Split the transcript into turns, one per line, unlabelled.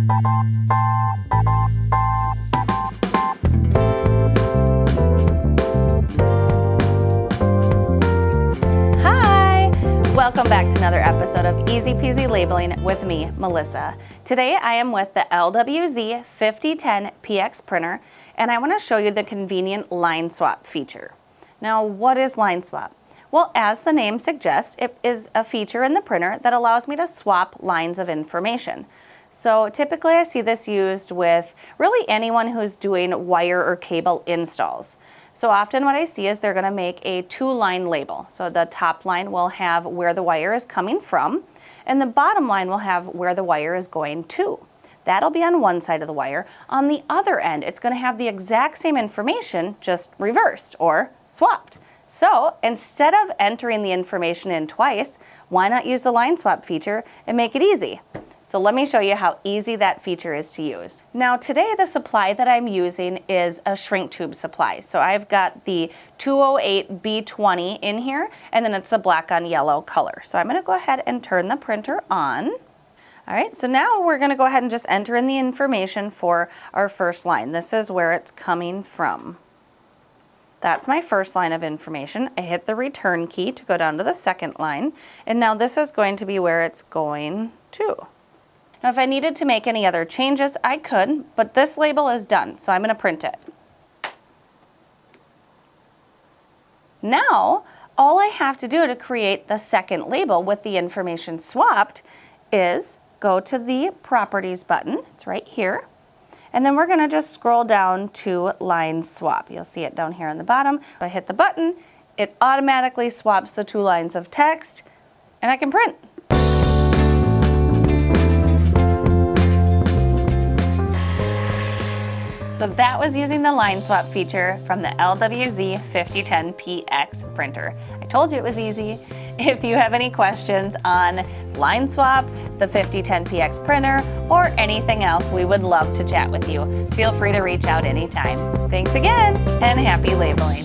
Welcome back to another episode of Easy Peasy Labeling with me, Melissa. Today I am with the LW-Z5010PX printer, and I want to show you the convenient line swap feature. Now, what is line swap? Well, as the name suggests, it is a feature in the printer that allows me to swap lines of information. So typically I see this used with really anyone who's doing wire or cable installs. So often what I see is they're going to make a two-line label. So the top line will have where the wire is coming from, and the bottom line will have where the wire is going to. That'll be on one side of the wire. On the other end, it's going to have the exact same information, just reversed or swapped. So instead of entering the information in twice, why not use the line swap feature and make it easy? So let me show you how easy that feature is to use. Now today the supply that I'm using is a shrink tube supply. So I've got the 208B20 in here, and then it's a black on yellow color. So I'm going to go ahead and turn the printer on. All right, so now we're going to go ahead and just enter in the information for our first line. This is where it's coming from. That's my first line of information. I hit the return key to go down to the second line, and now this is going to be where it's going to. Now if I needed to make any other changes, I could, but this label is done, so I'm going to print it. Now, all I have to do to create the second label with the information swapped is go to the Properties button. It's right here. And then we're going to just scroll down to Line Swap. You'll see it down here on the bottom. If I hit the button, it automatically swaps the two lines of text, and I can print. So that was using the line swap feature from the LW-Z5010PX printer. I told you it was easy. If you have any questions on line swap, the 5010PX printer, or anything else, we would love to chat with you. Feel free to reach out anytime. Thanks again, and happy labeling.